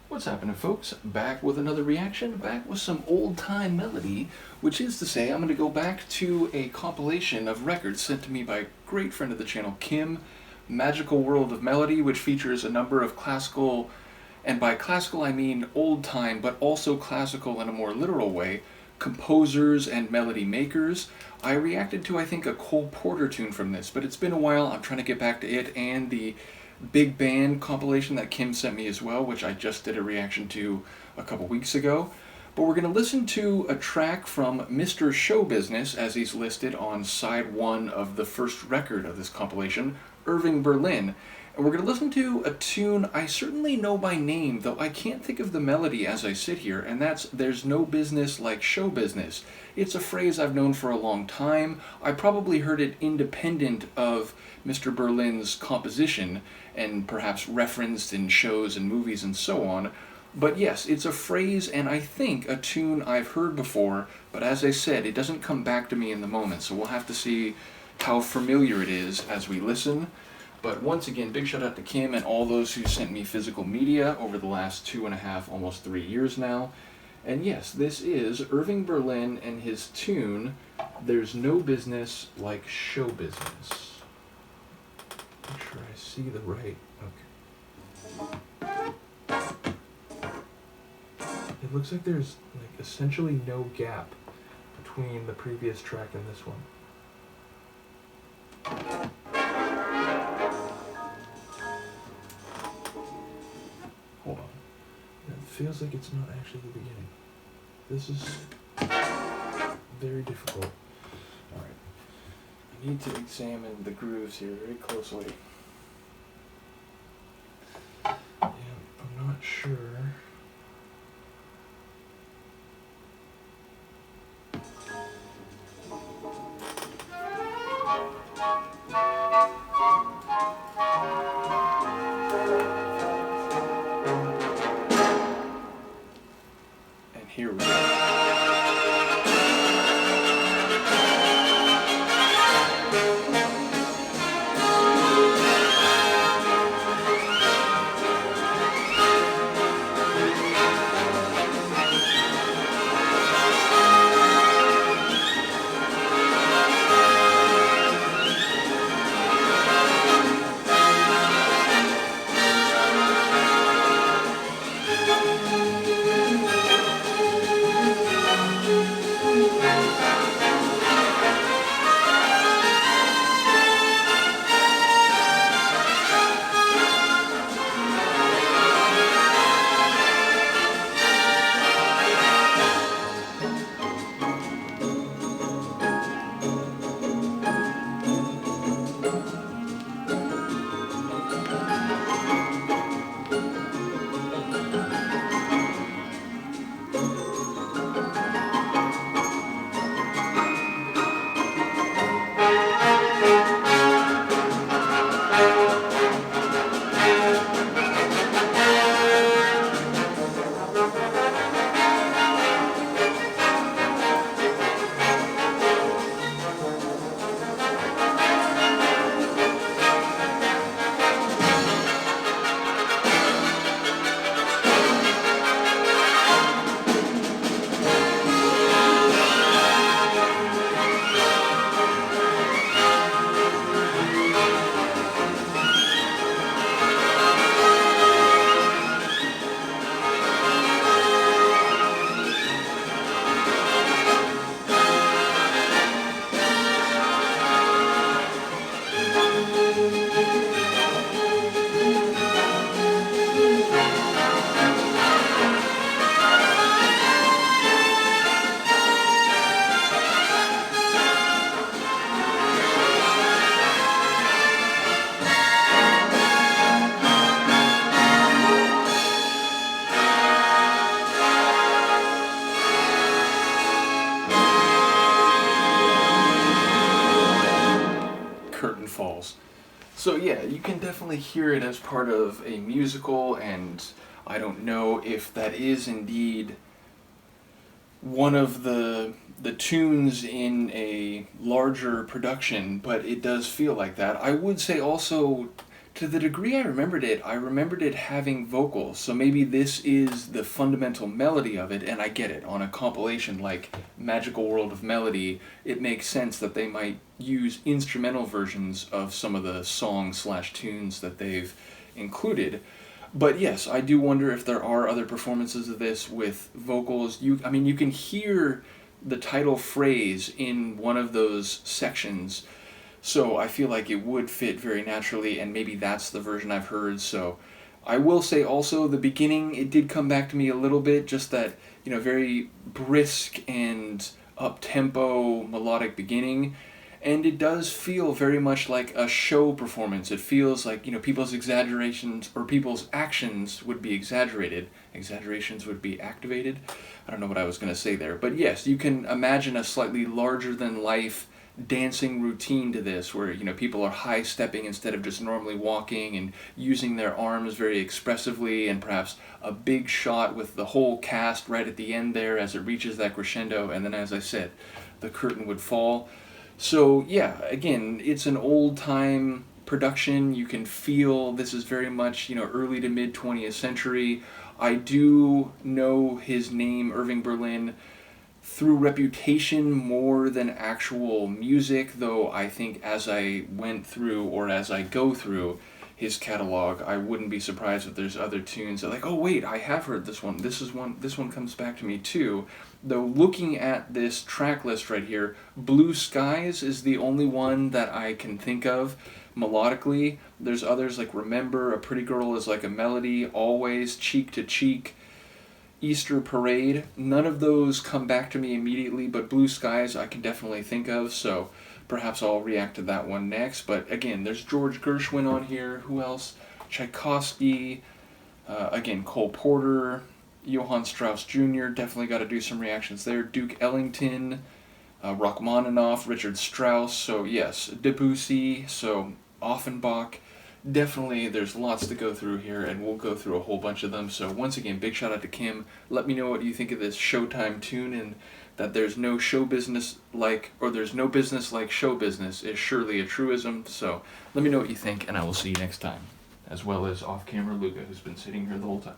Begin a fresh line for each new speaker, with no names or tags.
What's happening, folks? Back with another reaction, back with some old-time melody, which is to say I'm going to go back to a compilation of records sent to me by a great friend of the channel, Kim, Magical World of Melody, which features a number of classical, and by classical I mean old-time, but also classical in a more literal way, composers and melody makers. I reacted to, I think, a Cole Porter tune from this, but it's been a while. I'm trying to get back to it and the Big Band compilation that Kim sent me as well, which I just did a reaction to a couple weeks ago. But we're going to listen to a track from Mr. Show Business, as he's listed on side 1 of the first record of this compilation, Irving Berlin. And we're going to listen to a tune I certainly know by name, though I can't think of the melody as I sit here, and that's "There's No Business Like Show Business." It's a phrase I've known for a long time. I probably heard it independent of Mr. Berlin's composition, and perhaps referenced in shows and movies and so on. But yes, it's a phrase and I think a tune I've heard before, but as I said, it doesn't come back to me in the moment, so we'll have to see how familiar it is as we listen. But once again, big shout out to Kim and all those who sent me physical media over the last 2.5, almost 3 years now. And yes, this is Irving Berlin and his tune, "There's No Business Like Show Business." Make sure I see the right, okay. It looks like there's like essentially no gap between the previous track and this one. Hold on. It feels like it's not actually the beginning. This is very difficult. Alright. I need to examine the grooves here very closely. Yeah, I'm not sure. And here we go. Curtain falls. So yeah, you can definitely hear it as part of a musical, and I don't know if that is indeed one of the tunes in a larger production, but it does feel like that. I would say also To the degree I remembered it having vocals, so maybe this is the fundamental melody of it, and I get it. On a compilation like Magical World of Melody, it makes sense that they might use instrumental versions of some of the songs/tunes that they've included. But yes, I do wonder if there are other performances of this with vocals. You can hear the title phrase in one of those sections, so I feel like it would fit very naturally, and maybe that's the version I've heard. So I will say also the beginning, it did come back to me a little bit, just that, very brisk and up-tempo melodic beginning. And it does feel very much like a show performance. It feels like, people's exaggerations or people's actions would be exaggerated. Exaggerations would be activated. I don't know what I was going to say there. But yes, you can imagine a slightly larger-than-life dancing routine to this, where people are high stepping instead of just normally walking, and using their arms very expressively, and perhaps a big shot with the whole cast right at the end there as it reaches that crescendo, and then, as I said, the curtain would fall. So yeah, again, it's an old-time production. You can feel this is very much early to mid 20th century. I do know his name, Irving Berlin, through reputation more than actual music, though I think as I went through, or as I go through his catalog, I wouldn't be surprised if there's other tunes that, like, oh wait, I have heard this one. This one comes back to me too. Though looking at this track list right here, Blue Skies is the only one that I can think of melodically. There's others like Remember, A Pretty Girl Is Like a Melody, Always, Cheek to Cheek, Easter Parade. None of those come back to me immediately, but Blue Skies I can definitely think of, so perhaps I'll react to that one next. But again, there's George Gershwin on here. Who else? Tchaikovsky. Again, Cole Porter. Johann Strauss Jr. Definitely got to do some reactions there. Duke Ellington. Rachmaninoff. Richard Strauss. So yes, Debussy. So Offenbach. Definitely, there's lots to go through here, and we'll go through a whole bunch of them. So once again, big shout out to Kim. Let me know what you think of this Showtime tune, and that there's no show business like, or there's no business like show business is surely a truism. So let me know what you think, and I will see you next time. As well as off-camera Luca, who's been sitting here the whole time.